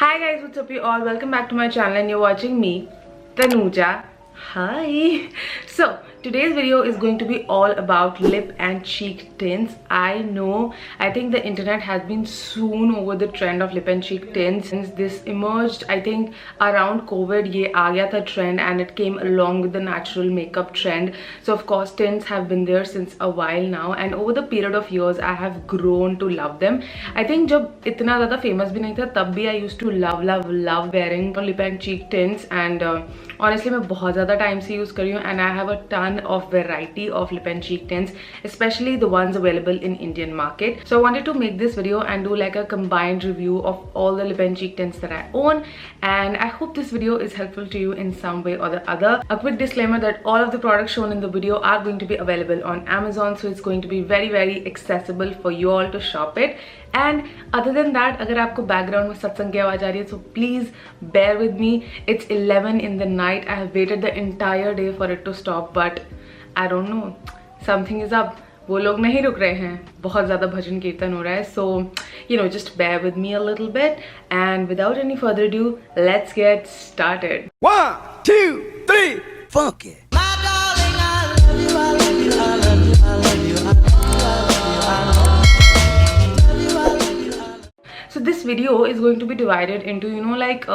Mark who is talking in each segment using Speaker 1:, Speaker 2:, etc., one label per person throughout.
Speaker 1: Hi guys, what's up you all? Welcome back to my channel and you're watching me, Tanuja. Hi. So today's video is going to be all about lip and cheek tints. I know, I think the internet has been soon over the trend of lip and cheek tints since this emerged. I think around COVID ye aa gaya tha trend and it came along with the natural makeup trend. So of course tints have been there since a while now, and over the period of years I have grown to love them. I think jab itna zyada famous bhi nahi tha tab bhi I used to love wearing lip and cheek tints, and honestly मैं बहुत ज़्यादा time से use कर रही हूँ and I have a ton of variety of lip and cheek tints, especially the ones available in Indian market. So I wanted to make this video and do like a combined review of all the lip and cheek tints that I own, and I hope this video is helpful to you in some way or the other. A quick disclaimer that all of the products shown in the video are going to be available on Amazon, so it's going to be very accessible for you all to shop it. And other than that, अगर आपको background में सत्संग की आवाज आ रही है, so please bear with me. It's 11 in the night. I have waited the entire day for it to stop, but I don't know, something is up. वो लोग नहीं रुक रहे हैं, बहुत ज़्यादा भजन कीर्तन हो रहा है. So you know, just bear with me a little bit, and without any further ado, let's get started.
Speaker 2: 1, 2, 3, funk it.
Speaker 3: My darling, I love you, I love you, I love you, I love you, I love you, I love you, I love you.
Speaker 1: So this video is going to be divided into, you know, like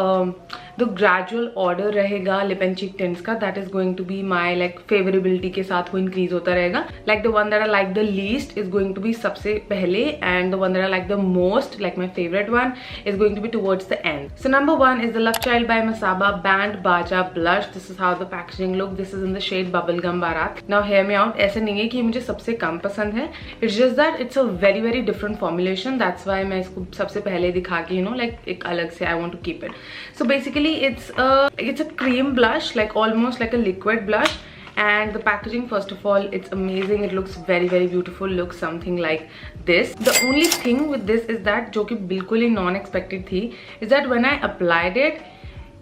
Speaker 1: the gradual order रहेगा lip and cheek tints का. That is going to be my like favorability के साथ वो increase होता रहेगा. Like the one that I like the least is going to be सबसे पहले, and the one that I like the most, like my favorite one, is going to be towards the end. So number 1 is the Love Child by Masaba Band Baja Blush. This is how the packaging look. This is in the shade Bubblegum Barat. Now hear me out. ऐसा नहीं है कि मुझे सबसे कम पसंद है. It's just that it's a very different formulation. That's why मैं इसको सबसे पहले दिखा के, you know, like एक अलग से I want to keep it. So basically it's a cream blush, like almost like a liquid blush, and the packaging, first of all, it's amazing. It looks very beautiful. Looks something like this. The only thing with this is that जो कि बिल्कुल ही non-expected थी, is that when I applied it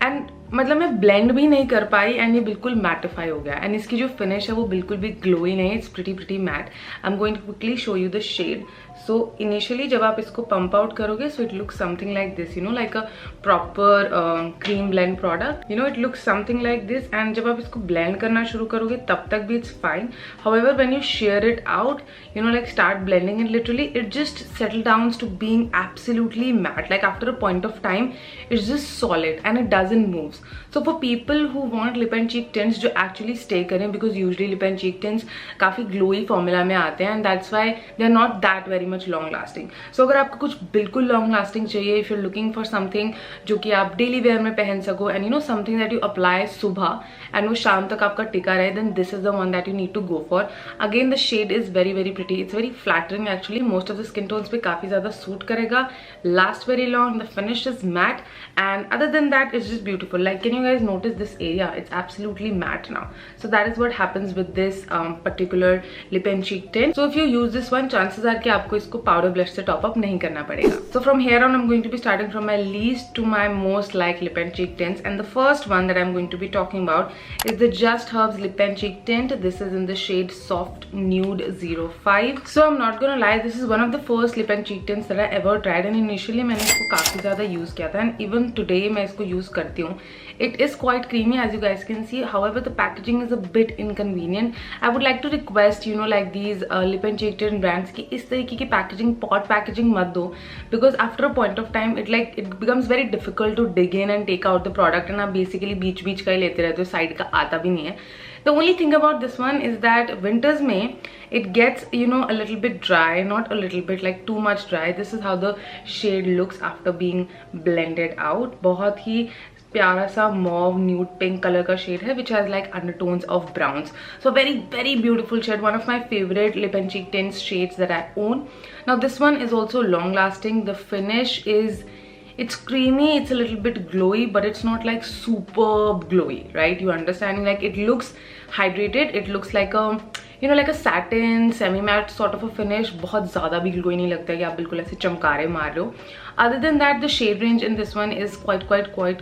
Speaker 1: and मतलब मैं blend भी नहीं कर पाई and ये बिल्कुल mattify हो गया, and इसकी जो finish है वो बिल्कुल भी glowy नहीं है. It's pretty matte. I'm going to quickly show you the shade. So initially जब आप इसको pump out करोगे, so it looks something like this, you know, like a proper cream blend product. You know, it looks something like this, and जब आप इसको blend करना शुरू करोगे तब तक भी it's fine. However, when you shear it out, you know, like start blending it, literally it just settles down to being absolutely matte. Like after a point of time, it's just solid and it doesn't move. So for people who want lip and cheek tints जो actually stay करें, because usually lip and cheek tints काफ़ी glowy formula में आते हैं, and that's why they're not that very much long lasting. So अगर आपको कुछ बिल्कुल long lasting चाहिए, if you're looking for something जो कि आप daily wear में पहन सको, and you know something that you apply सुबह and वो शाम तक आपका टिका रहे, then this is the one that you need to go for. Again, the shade is very pretty. It's very flattering actually. Most of the skin tones पे काफ़ी ज़्यादा suit करेगा. Last very long. The finish is matte, and other than that, it's just beautiful. Like, can you guys notice this area? It's absolutely matte now. So that is what happens with this particular lip and cheek tint. So if you use this one, chances are कि आपको इसको powder blush से top up नहीं करना पड़ेगा. So from here on, I'm going to be starting from my least to my most like lip and cheek tints, and the first one that I'm going to be talking about is the Just Herbs lip and cheek tint. This is in the shade Soft Nude 05. So I'm not gonna lie, this is one of the first lip and cheek tints that I ever tried, and initially मैंने इसको काफ़ी ज़्यादा use किया था, and even today मैं इसको use करती हूँ. It is quite creamy, as you guys can see. However, the packaging is a bit inconvenient. I would like to request, you know, like these lip and cheek tint brands कि इस तरीके की packaging, pot packaging मत दो, because after a point of time it becomes very difficult to dig in and take out the product, and आप basically बीच का ही लेते रहते हो, side का आता भी नहीं है. The only thing about this one is that winters में it gets, you know, a little bit dry, not a little bit, like too much dry. This is how the shade looks after being blended out. बहुत ही प्यारा सा mauve nude pink color का shade है, which has like undertones of browns. So very beautiful shade. One of my favorite lip and cheek tints shades that I own. Now this one is also long lasting. The finish is, it's creamy, it's a little bit glowy, but it's not like super glowy, right? You understand? Like it looks hydrated. It looks like a, you know, like a satin semi matte sort of a finish. बहुत ज़्यादा भी glowy नहीं लगता है कि आप बिल्कुल ऐसे चमकारे मार रहे हो. Other than that, the shade range in this one is quite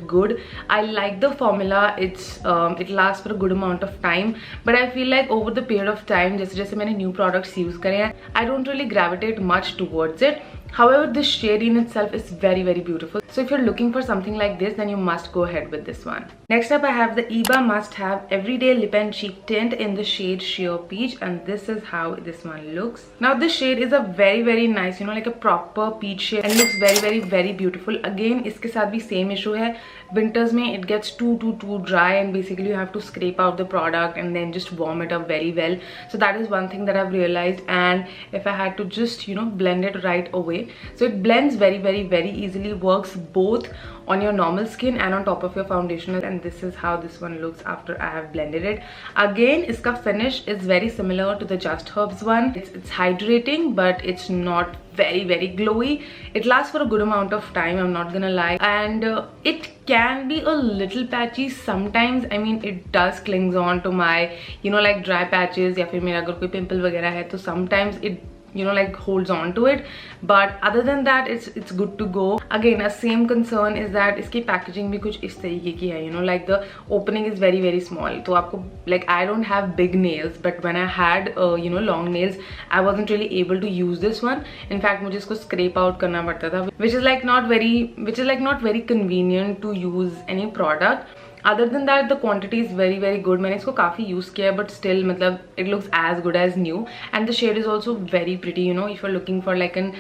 Speaker 1: good. I like the formula. It lasts for a good amount of time, but I feel like over the period of time, जैसे मैंने new products use करे हैं, I don't really gravitate much towards it. However, this shade in itself is very very beautiful. So if you're looking for something like this, then you must go ahead with this one. Next up I have the IBA Must Have Everyday Lip and Cheek Tint in the shade Sheer Peach, and this is how this one looks. Now this shade is a very very nice, you know, like a proper peach shade and looks very very beautiful. Again इसके साथ भी same issue है, winters में it gets too dry and basically you have to scrape out the product and then just warm it up very well. So that is one thing that I've realized, and if I had to just, you know, blend it right away, so it blends very easily, works both on your normal skin and on top of your foundation, and this is how this one looks after I have blended it. Again, iska finish is very similar to the Just Herbs one. It's hydrating, but it's not very glowy. It lasts for a good amount of time, I'm not gonna lie, and it can be a little patchy sometimes. I mean, it does clings on to my, you know, like dry patches, या फिर मेरा अगर कोई pimple वगैरह है तो sometimes it, you know, like holds on to it, but other than that it's good to go. Again, a same concern is that इसकी packaging भी कुछ इस तरीके की है, you know, like the opening is very small. तो आपको, like, I don't have big nails, but when I had you know, long nails, I wasn't really able to use this one. In fact मुझे इसको scrape out करना पड़ता था, which is like not very convenient to use any product. Other than that, the quantity is very good. मैंने इसको काफ़ी use किया, but still मतलब it looks as good as new, and the shade is also very pretty. You know, if you're looking for like an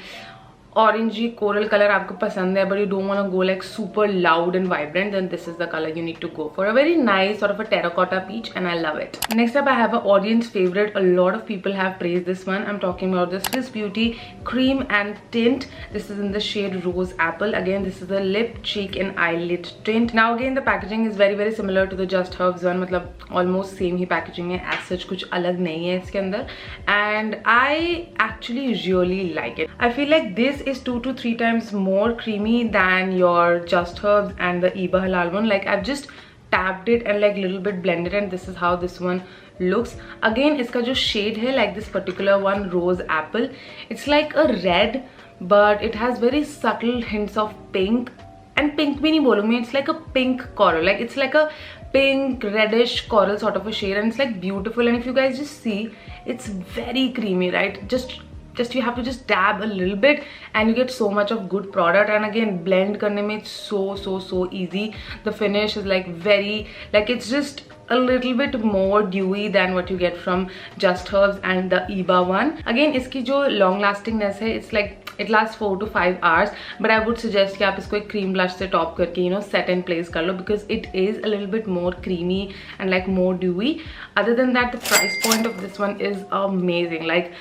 Speaker 1: orangey coral color आपको पसंद है, but you don't want to go like super loud and vibrant, then this is the color you need to go for. A very nice sort of a terracotta peach, and I love it. Next up I have an audience favorite. A lot of people have praised this one. I'm talking about the Swiss Beauty Cream and Tint. This is in the shade Rose Apple. Again, this is a lip, cheek and eyelid tint. Now again, the packaging is very similar to the Just Herbs one. मतलब almost same ही packaging है, as such कुछ अलग नहीं है इसके अंदर, and I actually really like it. I feel like this is 2 to 3 times more creamy than your Just Herbs and the IBA Halal one. Like, I've just tapped it and like little bit blended, and this is how this one looks. Again, इसका जो shade है, like this particular one, Rose Apple, it's like a red, but it has very subtle hints of pink. And pink भी नहीं बोलूँगी, it's like a pink coral, like it's like a pink reddish coral sort of a shade, and it's like beautiful. And if you guys just see, it's very creamy, right? Just you have to just dab a little bit and you get so much of good product. And again, blend करने में it's so easy. The finish is like very, like it's just a little bit more dewy than what you get from Just Herbs and the IBA one. Again, इसकी जो long lastingness है, it's like it lasts 4 to 5 hours, but I would suggest कि आप इसको एक cream blush से top करके, you know, set and place कर लो, because it is a little bit more creamy and like more dewy. Other than that, the price point of this one is amazing. Like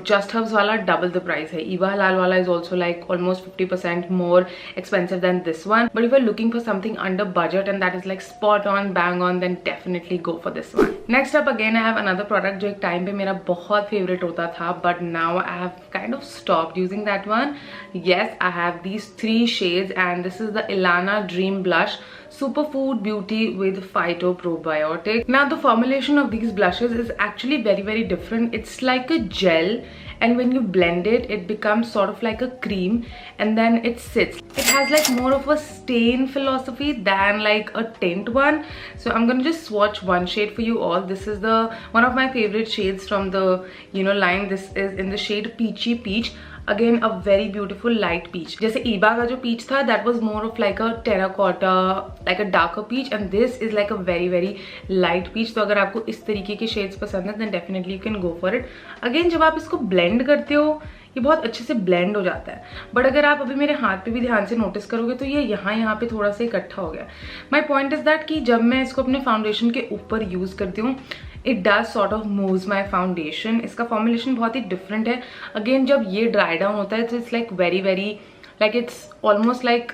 Speaker 1: Just Herbs वाला double the price है. IBA Halal वाला is also like almost 50% more expensive than this one. But if you're looking for something under budget and that is like spot on, bang on, then definitely go for this one. Next up, again, I have another product जो एक time पे मेरा बहुत favorite होता था, but now I have kind of stopped using that one. Yes, I have these 3 shades, and this is the Ilana Dream Blush Superfood Beauty with Phyto Probiotic. Now the formulation of these blushes is actually very different. It's like a gel, and when you blend it, it becomes sort of like a cream, and then it sits. It has like more of a stain philosophy than like a tint one. So I'm gonna just swatch one shade for you all. This is the one of my favorite shades from the, you know, line. This is in the shade Peachy Peach. Again, a very beautiful light peach. जैसे IBA का जो peach था, that was more of like a terracotta, like a darker peach, and this is like a very light peach. तो अगर आपको इस तरीके के shades पसंद है, then definitely you can go for it. Again, जब आप इसको blend करते हो, ये बहुत अच्छे से blend हो जाता है, but अगर आप अभी मेरे हाथ पे भी ध्यान से notice करोगे तो ये यहाँ पे थोड़ा सा इकट्ठा हो गया. My point is that कि जब मैं इसको अपने foundation के ऊपर use करती हूँ, it does sort of moves my foundation. इसका formulation बहुत ही different है. Again, जब ये dry down होता है, it's like very like it's almost like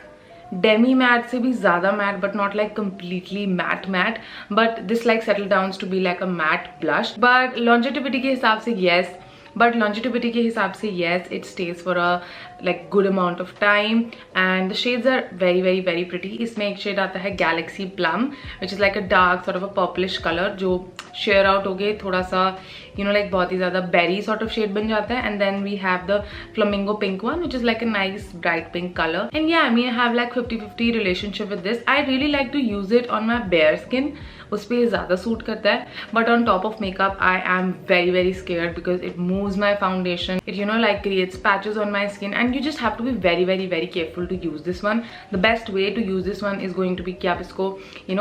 Speaker 1: demi matte से भी ज़्यादा matte, but not like completely matte. But this like settle downs to be like a matte blush. But longevity के हिसाब से yes. But longevity के हिसाब से yes, it stays for a like good amount of time, and the shades are very pretty. इसमें एक shade आता है Galaxy Plum, which is like a dark sort of a purplish color, जो sheer out हो गए थोड़ा सा, you know, like बहुत ही ज़्यादा berry sort of shade बन जाता है. And then we have the Flamingo Pink one, which is like a nice bright pink color. And yeah, I mean, I have like 50-50 relationship with this. I really like to use it on my bare skin. उस पे ज़्यादा suit करता है, but on top of makeup I am very scared because it moves my foundation. It, you know, like creates patches on my skin, and and you just have to be very careful to use this one. The best way to use this one is going to be कि आप इसको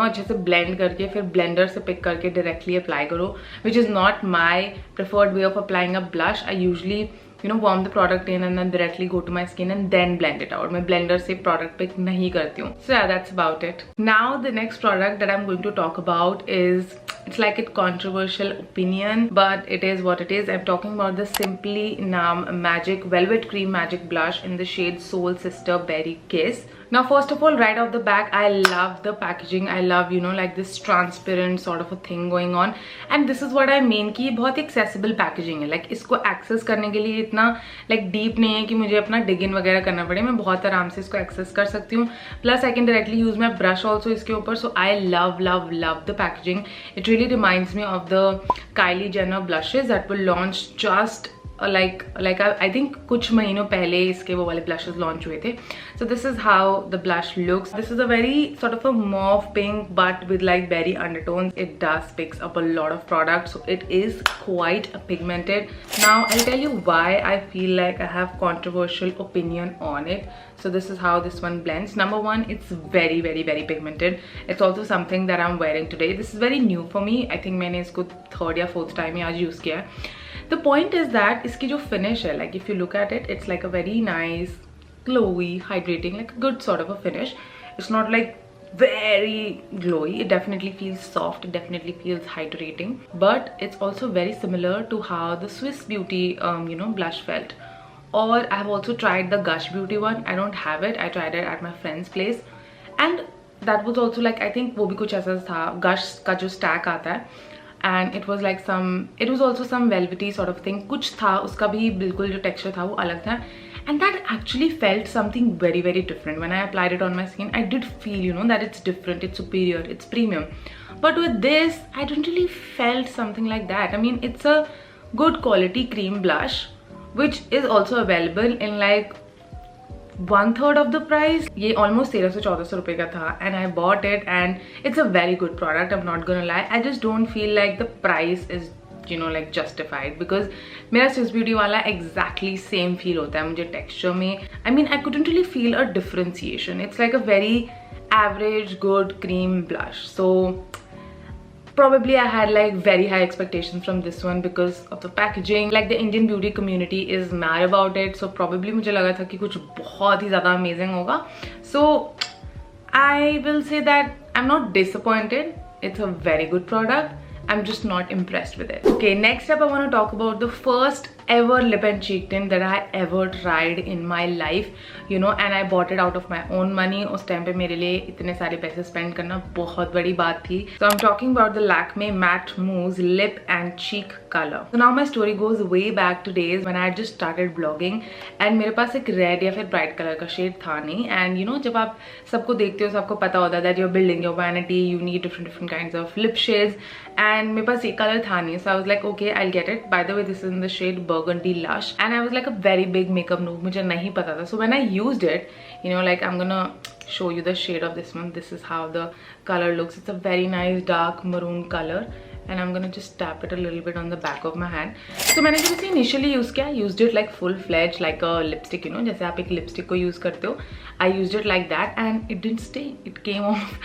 Speaker 1: अच्छे से blend करके फिर blender से pick करके directly apply करो, which is not my preferred way of applying a blush. I usually warm the product in and then directly go to my skin and then blend it out. मैं blender से product pick नहीं करती हूँ. So yeah, that's about it. Now the next product that I'm going to talk about is, it's like a controversial opinion, but it is what it is. I'm talking about the Simply Naam Magic Velvet Cream Magic Blush in the shade Soul Sister Berry Kiss. Now first of all, right off the back, I love the packaging. I love like this transparent sort of a thing going on, and this is what I mean कि ये बहुत accessible packaging है. Like इसको access करने के लिए इतना like deep नहीं है कि मुझे अपना dig in वगैरह करना पड़े. मैं बहुत आराम से इसको access कर सकती हूँ. Plus I can directly use my brush also इसके ऊपर. So I love the packaging. It really reminds me of the Kylie Jenner blushes that were launched just like I think कुछ महीनों पहले इसके वो वाले blushes launch हुए थे. So this is how the blush looks. This is a very sort of a mauve pink but with like berry undertones. It does picks up a lot of product, so it is quite pigmented. Now I'll tell you why I feel like I have controversial opinion on it. So this is how this one blends. Number one, it's very pigmented. It's also something that I'm wearing today. This is very new for me. I think मैंने इसको third या fourth time ही आज use किया है. The point is that इसकी जो finish है, like if you look at it, it's like a very nice, glowy, hydrating, like a good sort of a finish. It's not like very glowy. It definitely feels soft. It definitely feels hydrating. But it's also very similar to how the Swiss Beauty, blush felt. Or I have also tried the Gush Beauty one. I don't have it. I tried it at my friend's place, and that was also like, I think वो भी कुछ ऐसा था. Gush का जो stack आता है. And it was like it was also some velvety sort of thing. कुछ था उसका भी बिल्कुल जो texture था वो अलग था. And that actually felt something very different. When I applied it on my skin, I did feel, that it's different, it's superior, it's premium. But with this, I didn't really felt something like that. I mean, it's a good quality cream blush, which is also available in like 1/3 of the price. ये almost 1300-1400 रुपए का था, and I bought it, and it's a very good product. I'm not gonna lie. I just don't feel like the price is like justified, because मेरा Swiss Beauty वाला exactly same feel होता है मुझे texture में. I mean, I couldn't really feel a differentiation. It's like a very average good cream blush. So probably I had like very high expectations from this one because of the packaging. Like the Indian beauty community is mad about it, so probably मुझे लगा था कि कुछ बहुत ही ज़्यादा amazing होगा. So I will say that I'm not disappointed. It's a very good product. I'm just not impressed with it. Okay, next up I want to talk about the first ever lip and cheek tint that I ever tried in my life, and I bought it out of my own money. उस time पे मेरे लिए इतने सारे पैसे spend करना बहुत बड़ी बात थी. So I'm talking about the Lakme Matte Mousse Lip and Cheek Color. So now my story goes way back to days when I had just started blogging, and मेरे पास एक red या फिर bright color का shade था नहीं. And जब आप सबको देखते हो, सबको पता होता है that you're building your vanity, you need different kinds of lip shades, and मेरे पास ये color था नहीं. So I was like, okay, I'll get it. By the way, this is in the shade Burgundy Lush, and I was like a very big makeup noob. मुझे नहीं पता था. So when I used it, like I'm gonna show you the shade of this one. This is how the color looks. It's a very nice dark maroon color, and I'm gonna just tap it a little bit on the back of my hand. So मैंने जब इसे initially use किया, I used it like full-fledged, like a lipstick, जैसे आप एक lipstick को use करते हो. I used it like that, and it didn't stay. It came off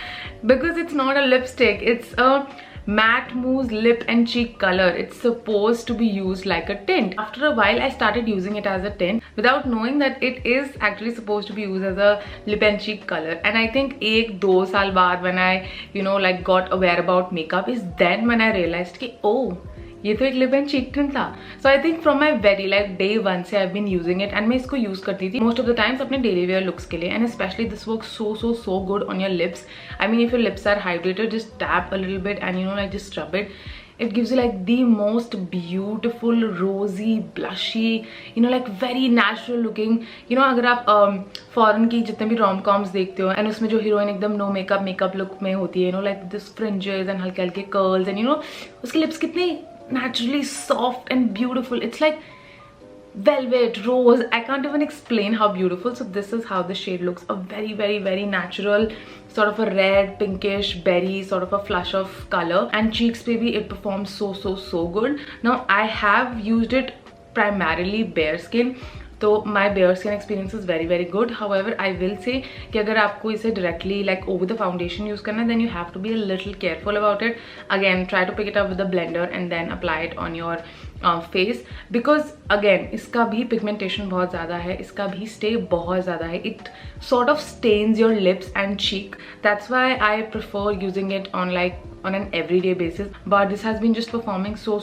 Speaker 1: because it's not a lipstick. It's a matte mousse lip and cheek color. It's supposed to be used like a tint. After a while I started using it as a tint without knowing that it is actually supposed to be used as a lip and cheek color. And I think 1-2 साल बाद when I like got aware about makeup is then when I realized कि oh, ये तो एक lip and cheek tint था. So I think from my very like day one से I've been using it, and मैं इसको use करती थी most of the times अपने daily wear looks के लिए, and especially this works so good on your lips. I mean, if your lips are hydrated, just tap a little bit and like just rub it. It gives you like the most beautiful rosy blushy, like very natural looking. अगर आप foreign की जितने भी rom-coms देखते हो, and उसमें जो heroine एकदम no makeup look में होती है, like this fringes and हल्के हल्के curls, and उसके lips कितने naturally soft and beautiful. It's like velvet, rose. I can't even explain how beautiful. So this is how the shade looks. A very natural sort of a red, pinkish, berry sort of a flush of color. And cheeks baby, it performs so good. Now I have used it primarily bare skin. तो my bare skin experience is very very good. However I will say कि अगर आपको इसे directly like over the foundation use करना है then you have to be a little careful about it. Again try to pick it up with the blender and then apply it on your face, because again इसका भी pigmentation बहुत ज़्यादा है, इसका भी stay बहुत ज़्यादा है. It sort of stains your lips and cheek. That's why I prefer using it on an everyday basis, but this has been just performing so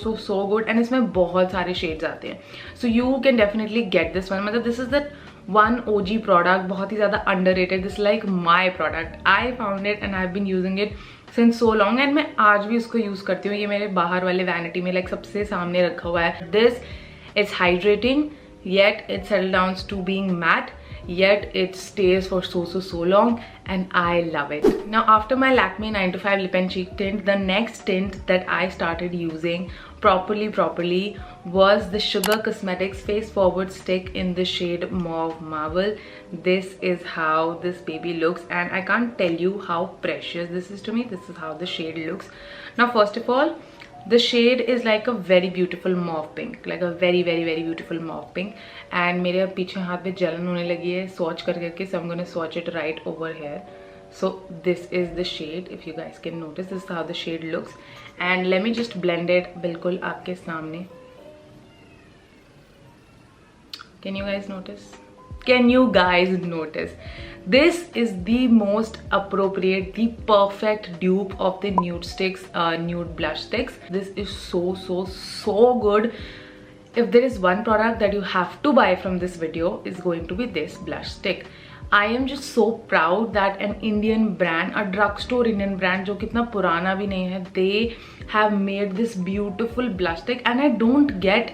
Speaker 1: good and इसमें बहुत सारे shades आते हैं. So you can definitely get this one. मतलब this is that one OG product, बहुत ही ज़्यादा underrated. This is like my product. I found it and I've been using it since so long and मैं आज भी इसको use करती हूँ. ये मेरे बाहर वाले वैनिटी में like सबसे सामने रखा हुआ है. This is hydrating yet it settles down to being matte, yet it stays for so long and I love it. Now after my Lakme 9 to 5 lip and cheek tint, the next tint that I started using properly was the Sugar Cosmetics Face Forward Stick in the shade Mauve Marble. This is how this baby looks and I can't tell you how precious this is to me. This is how the shade looks. Now first of all, the shade is like a very beautiful mauve pink, like a very beautiful mauve pink. And मेरे अब पीछे हाथ पे जलन होने लगी है swatch करके, so I'm gonna swatch it right over here. So this is the shade, if you guys can notice, this is how the shade looks. And let me just blend it बिल्कुल आपके सामने. Can you guys notice? Can you guys notice? This is the most appropriate, the perfect dupe of the nude sticks, nude blush sticks. This is so good. If there is one product that you have to buy from this video, is going to be this blush stick. I am just so proud that an Indian brand, a drugstore Indian brand जो कितना पुराना भी नहीं है, they have made this beautiful blush stick. And I don't get,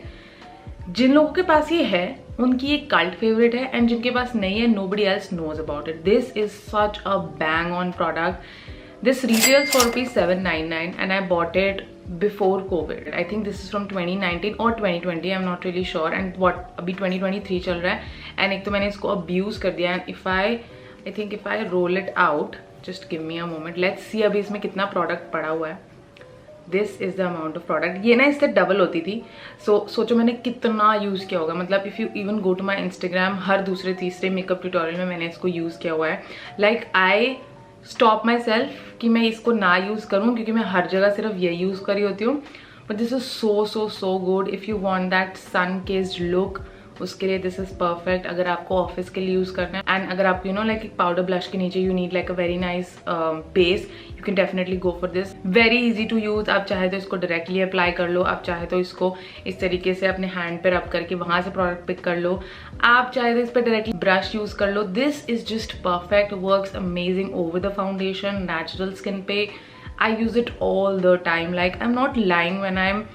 Speaker 1: जिन लोगों के पास ये है उनकी एक कल्ट फेवरेट है एंड जिनके पास नहीं है nobody else knows about it. This is such a bang on product. This retails for ₹799 and I bought it before COVID. I think this is from 2019 or 2020, I'm not really sure. And what अभी 2023 चल रहा है and एक तो मैंने इसको abuse कर दिया. And I think if I roll it out, just give me a moment, let's see अभी इसमें कितना product पड़ा हुआ है. This is the amount of product. ये ना इससे डबल होती थी. सोचो मैंने कितना यूज़ किया होगा. मतलब if you even go to my Instagram, हर दूसरे तीसरे मेकअप ट्यूटोरियल में मैंने इसको यूज़ किया हुआ है. Like I stop myself कि मैं इसको ना यूज़ करूँ क्योंकि मैं हर जगह सिर्फ ये यूज़ करी होती हूँ. But this is so good if you want that sun-kissed look. उसके लिए दिस इज परफेक्ट. अगर आपको ऑफिस के लिए यूज करना है एंड अगर आप यू नो लाइक एक पाउडर ब्लश के नीचे you need like a very nice base, you can definitely go for this. Very easy to use. आप चाहे तो इसको डायरेक्टली अप्लाई कर लो, आप चाहे तो इसको इस तरीके से अपने हैंड पे रब करके वहां से प्रोडक्ट पिक कर लो, आप चाहे तो इस पर डायरेक्टली ब्रश यूज कर लो. This is just perfect, works amazing over the foundation, natural skin पे. I use it all the time. Like I'm not lying when I'm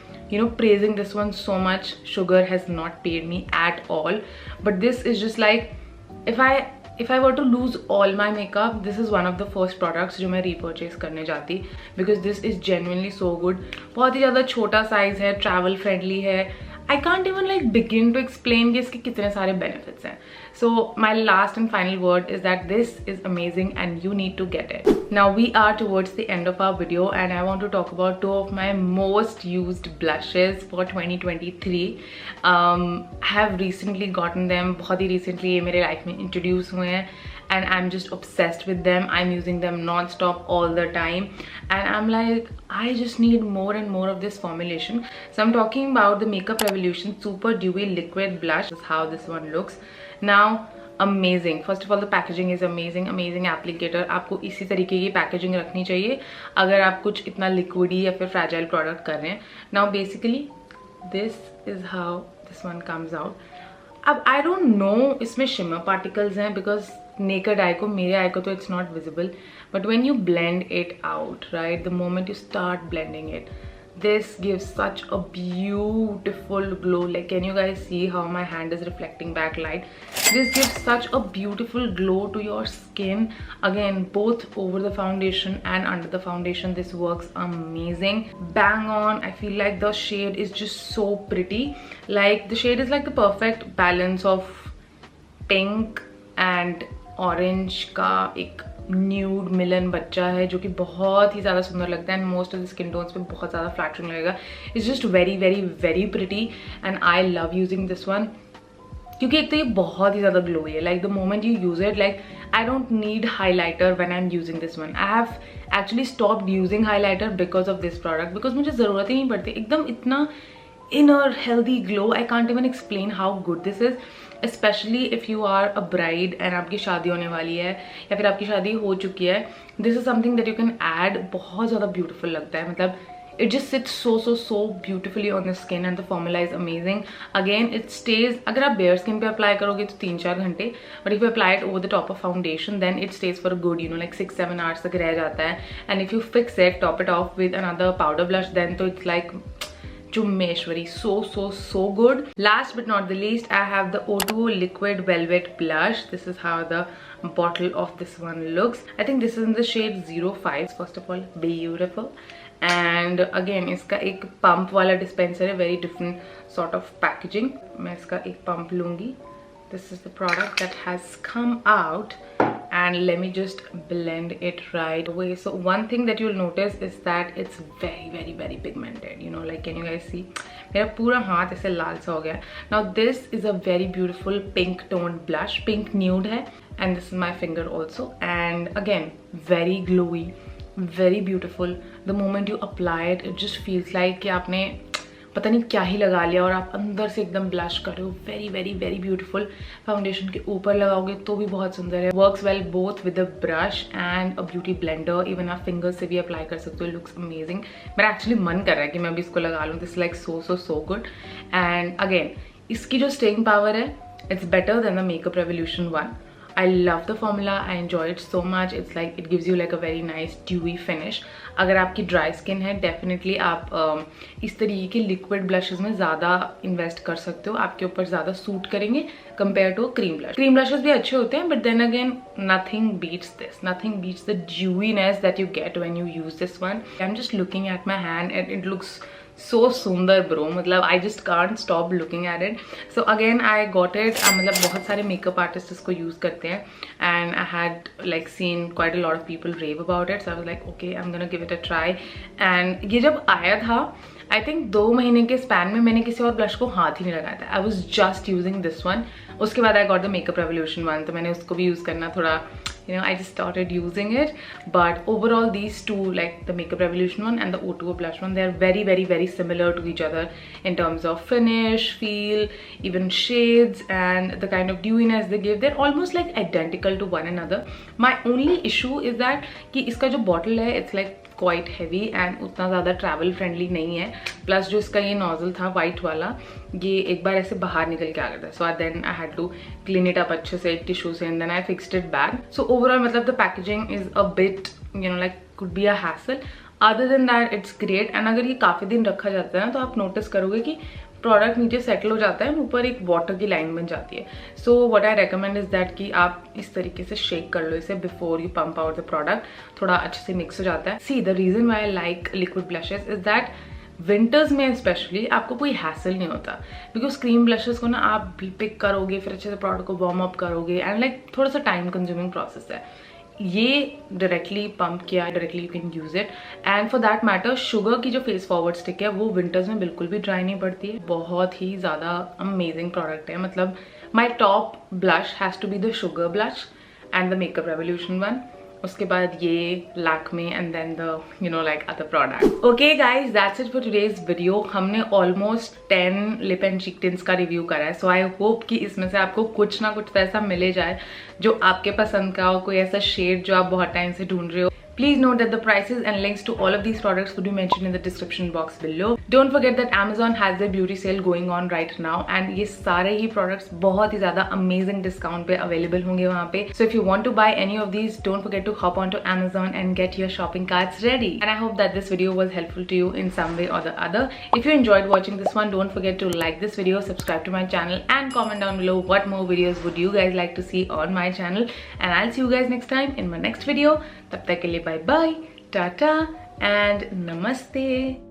Speaker 1: praising this one so much. Sugar has not paid me at all, but this is just like if I were to lose all my makeup, this is one of the first products जो मैं repurchase करने जाती, because this is genuinely so good. बहुत ही ज़्यादा छोटा size है, travel friendly है. I can't even like begin to explain कि इसके कितने सारे benefits हैं. So my last and final word is that this is amazing and you need to get it. Now we are towards the end of our video and I want to talk about two of my most used blushes for 2023. I have recently gotten them. बहुत ही recently ये मेरे life में introduce हुए हैं and I'm just obsessed with them. I'm using them non-stop all the time and I'm like, I just need more and more of this formulation. So I'm talking about the Makeup Revolution Super Dewy Liquid Blush. This is how this one looks. Now amazing. First of all, the packaging is amazing applicator. आपको इसी तरीके की packaging रखनी चाहिए अगर आप कुछ इतना लिक्विडी या फिर फ्रैजाइल प्रोडक्ट कर रहे हैं. Now basically this is how this one comes out. अब I don't know इसमें shimmer particles हैं because naked eye को, मेरे eye को तो it's not visible, but when you blend it out, right, the moment you start blending it, this gives such a beautiful glow. Like can you guys see how my hand is reflecting back light? This gives such a beautiful glow to your skin. Again, both over the foundation and under the foundation, this works amazing. Bang on. I feel like the shade is just so pretty. Like the shade is like the perfect balance of pink and orange का एक nude मिलन बच्चा है जो कि बहुत ही ज़्यादा सुंदर लगता है and most of the skin tones पे बहुत ज़्यादा फ्लैटरिंग लगेगा. It's just very pretty and I love using this one. क्योंकि एक तो ये बहुत ही ज़्यादा ग्लोई है. Like the moment you use it, like I don't need highlighter when I am using this one. I have actually stopped using highlighter because of this product, because मुझे ज़रूरत ही नहीं पड़ती. एकदम इतना inner healthy glow. I can't even explain how good this is, especially if you are a bride and आपकी शादी होने वाली है या फिर आपकी शादी हो चुकी है. This is something that you can add. बहुत ज़्यादा beautiful लगता है. मतलब it just sits so beautifully on the skin and the formula is amazing. Again, it stays. अगर आप bare skin पे apply करोगे तो 3-4 घंटे, but if you apply it over the top of foundation, then it stays for a good, you know, like 6-7 hours तक रह जाता है. And if you fix it, top it off with another powder blush, then तो it's like Chummeshwari. So good. Last but not the least, I have the O2O liquid velvet blush. This is how the bottle of this one looks. I think this is in the shade 05. First of all, beautiful. And again, इसका एक pump वाला dispenser है, very different sort of packaging. मैं इसका एक pump लूँगी. This is the product that has come out. And let me just blend it right away. So one thing that you'll notice is that it's very pigmented, you know, like can you guys see? मेरा पूरा हाथ ऐसे लाल सा हो गया. Now this is a very beautiful pink toned blush, pink nude है, and this is my finger also. And again, very glowy, very beautiful. The moment you apply it, it just feels like कि आपने पता नहीं क्या ही लगा लिया और आप अंदर से एकदम ब्लश कर रहे हो. Very beautiful. फाउंडेशन के ऊपर लगाओगे तो भी बहुत सुंदर है. Works well both with a brush and a beauty blender. Even आप फिंगर्स से भी अप्लाई कर सकते हो. Looks amazing. मेरा एक्चुअली मन कर रहा है कि मैं भी इसको लगा लूँ. This like so good. And again, इसकी जो स्टेइंग पावर है, it's better than the Makeup Revolution one. I love the formula. I enjoy it so much. It's like it gives you like a very nice dewy finish. अगर आपकी dry skin है, definitely आप इस तरीके के liquid blushes में ज़्यादा invest कर सकते हो. आपके ऊपर ज़्यादा सूट करेंगे compare to cream blush. Cream blushes भी अच्छे होते हैं, but then again nothing beats this. Nothing beats the dewiness that you get when you use this one. I am just looking at my hand and it looks so सुंदर bro. मतलब I just can't stop looking at it. So again I got it. मतलब बहुत सारे makeup artist इसको use करते हैं and I had like seen quite a lot of people rave about it. So I was like okay, I'm gonna give it a try. And ये जब आया था, I think 2 महीने के स्पैन में मैंने किसी और ब्लश को हाथ ही नहीं लगाया था. I was just using this one. उसके बाद I got the makeup revolution one, तो मैंने उसको भी यूज करना थोड़ा, you know, I just started using it. But overall these two, like the makeup revolution one and the O2O blush one, they are very similar to each other in terms of finish, feel, even shades, and the kind of dewiness they give. They're almost like identical to one another. My only issue is that कि इसका जो bottle है, it's like quite heavy and उतना ज़्यादा travel friendly नहीं है. Plus जो इसका ये nozzle था white वाला, ये एक बार ऐसे बाहर निकल के आ गया था. So then I had to clean it up अच्छे से टिश्यू से and then I fixed it back. So overall मतलब the packaging is a bit, you know, like could be a hassle. Other than that it's great. And अगर ये काफ़ी दिन रखा जाता है ना, तो आप नोटिस करोगे कि प्रोडक्ट नीचे सेटल हो जाता है, ऊपर एक वाटर की लाइन बन जाती है. So what I recommend is that कि आप इस तरीके से शेक कर लो इसे before you pump out the product. थोड़ा अच्छे से मिक्स हो जाता है. See the reason why I like liquid blushes is that winters में स्पेशली आपको कोई हैसल नहीं होता, बिकॉज क्रीम ब्लशेस को ना आप पिक करोगे, फिर अच्छे से प्रोडक्ट को वार्म अप करोगे एंड लाइक थोड़ा सा टाइम कंज्यूमिंग प्रोसेस है. ये डायरेक्टली पंप किया, directly you can use it. And for that matter sugar की जो फेस फॉरवर्ड स्टिक है वो विंटर्स में बिल्कुल भी ड्राई नहीं पड़ती है. बहुत ही ज़्यादा अमेजिंग प्रोडक्ट है. मतलब my top blush has to be the Sugar blush and the Makeup Revolution one. उसके बाद ये Lakme and then the you know like other product. Okay guys, that's it for today's video. हमने almost 10 lip and cheek tints का review करा है. सो I hope कि इसमें से आपको कुछ ना कुछ तो ऐसा मिले जाए जो आपके पसंद का हो, कोई ऐसा शेड जो आप बहुत टाइम से ढूंढ रहे हो. Please note that the prices and links to all of these products will be mentioned in the description box below. Don't forget that Amazon has their beauty sale going on right now and ये सारे ही products बहुत ही ज़्यादा amazing discount पे available होंगे वहाँ पे. So if you want to buy any of these, don't forget to hop onto Amazon and get your shopping carts ready. And I hope that this video was helpful to you in some way or the other. If you enjoyed watching this one, don't forget to like this video, subscribe to my channel and comment down below what more videos would you guys like to see on my channel. And I'll see you guys next time in my next video. तब तक के लिए bye bye, Tata and नमस्ते.